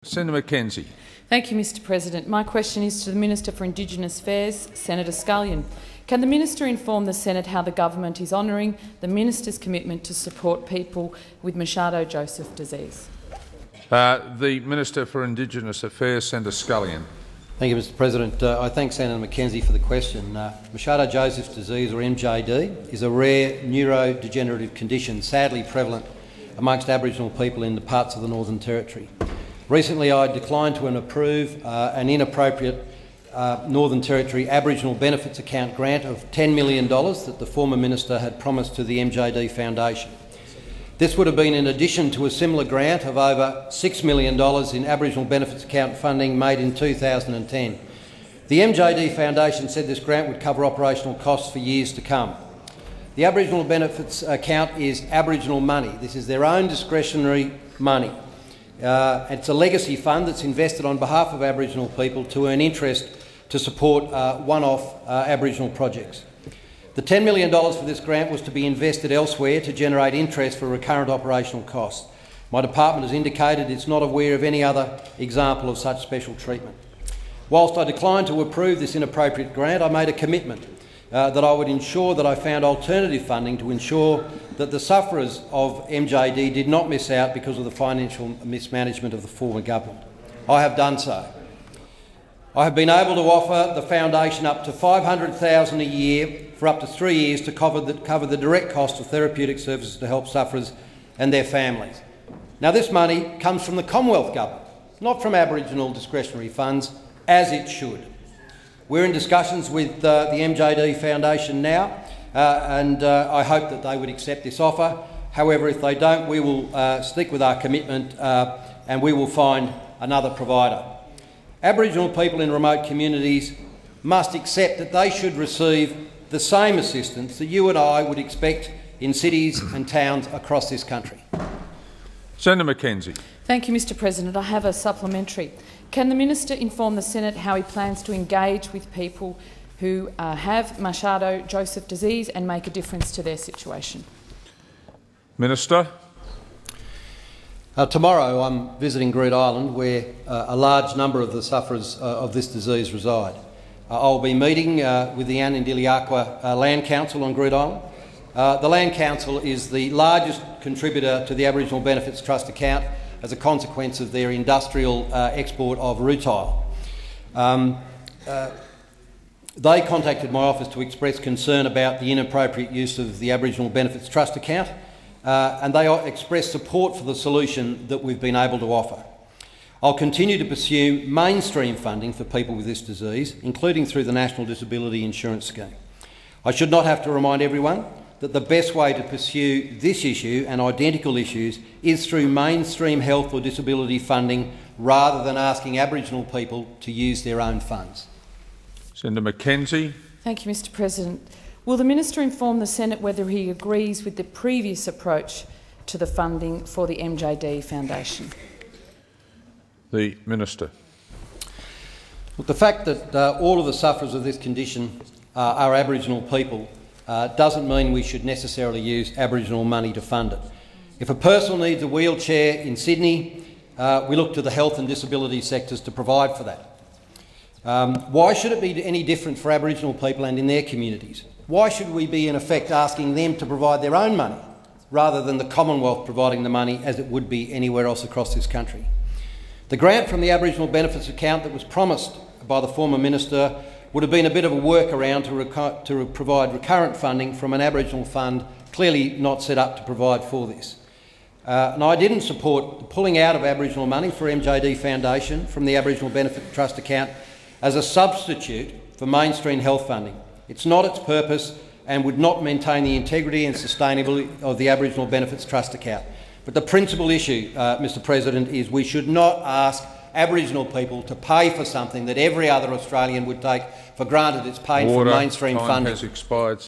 Senator McKenzie. Thank you, Mr President. My question is to the Minister for Indigenous Affairs, Senator Scullion. Can the Minister inform the Senate how the government is honouring the Minister's commitment to support people with Machado-Joseph Disease? The Minister for Indigenous Affairs, Senator Scullion. Thank you, Mr President. I thank Senator McKenzie for the question. Machado-Joseph Disease, or MJD, is a rare neurodegenerative condition sadly prevalent amongst Aboriginal people in the parts of the Northern Territory. Recently, I declined to approve an inappropriate Northern Territory Aboriginal Benefits Account grant of $10 million that the former minister had promised to the MJD Foundation. This would have been in addition to a similar grant of over $6 million in Aboriginal Benefits Account funding made in 2010. The MJD Foundation said this grant would cover operational costs for years to come. The Aboriginal Benefits Account is Aboriginal money. This is their own discretionary money. It's a legacy fund that's invested on behalf of Aboriginal people to earn interest to support one-off Aboriginal projects. The $10 million for this grant was to be invested elsewhere to generate interest for recurrent operational costs. My department has indicated it's not aware of any other example of such special treatment. Whilst I declined to approve this inappropriate grant, I made a commitment that I would ensure that I found alternative funding to ensure that the sufferers of MJD did not miss out because of the financial mismanagement of the former government. I have done so. I have been able to offer the foundation up to $500,000 a year for up to 3 years to cover the direct cost of therapeutic services to help sufferers and their families. Now, this money comes from the Commonwealth Government, not from Aboriginal discretionary funds, as it should. We're in discussions with the MJD Foundation now, and I hope that they would accept this offer. However, if they don't, we will stick with our commitment and we will find another provider. Aboriginal people in remote communities must accept that they should receive the same assistance that you and I would expect in cities and towns across this country. Senator McKenzie. Thank you, Mr President. I have a supplementary. Can the Minister inform the Senate how he plans to engage with people who have Machado-Joseph Disease and make a difference to their situation? Minister. Tomorrow I'm visiting Groote Eylandt, where a large number of the sufferers of this disease reside. I'll be meeting with the Anandiliaqua Land Council on Groote Eylandt. The Land Council is the largest contributor to the Aboriginal Benefits Trust account as a consequence of their industrial export of rutile. They contacted my office to express concern about the inappropriate use of the Aboriginal Benefits Trust account, and they expressed support for the solution that we've been able to offer. I'll continue to pursue mainstream funding for people with this disease, including through the National Disability Insurance Scheme. I should not have to remind everyone that the best way to pursue this issue and identical issues is through mainstream health or disability funding rather than asking Aboriginal people to use their own funds. Senator McKenzie. Thank you, Mr President. Will the Minister inform the Senate whether he agrees with the previous approach to the funding for the MJD Foundation? The Minister. Look, the fact that all of the sufferers of this condition are Aboriginal people doesn't mean we should necessarily use Aboriginal money to fund it. If a person needs a wheelchair in Sydney, we look to the health and disability sectors to provide for that. Why should it be any different for Aboriginal people and in their communities? Why should we be in effect asking them to provide their own money rather than the Commonwealth providing the money as it would be anywhere else across this country? The grant from the Aboriginal Benefits Account that was promised by the former minister would have been a bit of a workaround to provide recurrent funding from an Aboriginal fund clearly not set up to provide for this. And I didn't support the pulling out of Aboriginal money for MJD Foundation from the Aboriginal Benefit Trust account as a substitute for mainstream health funding. It's not its purpose and would not maintain the integrity and sustainability of the Aboriginal Benefits Trust account. But the principal issue, Mr President, is we should not ask Aboriginal people to pay for something that every other Australian would take for granted it's paid for mainstream funding. Time has expired.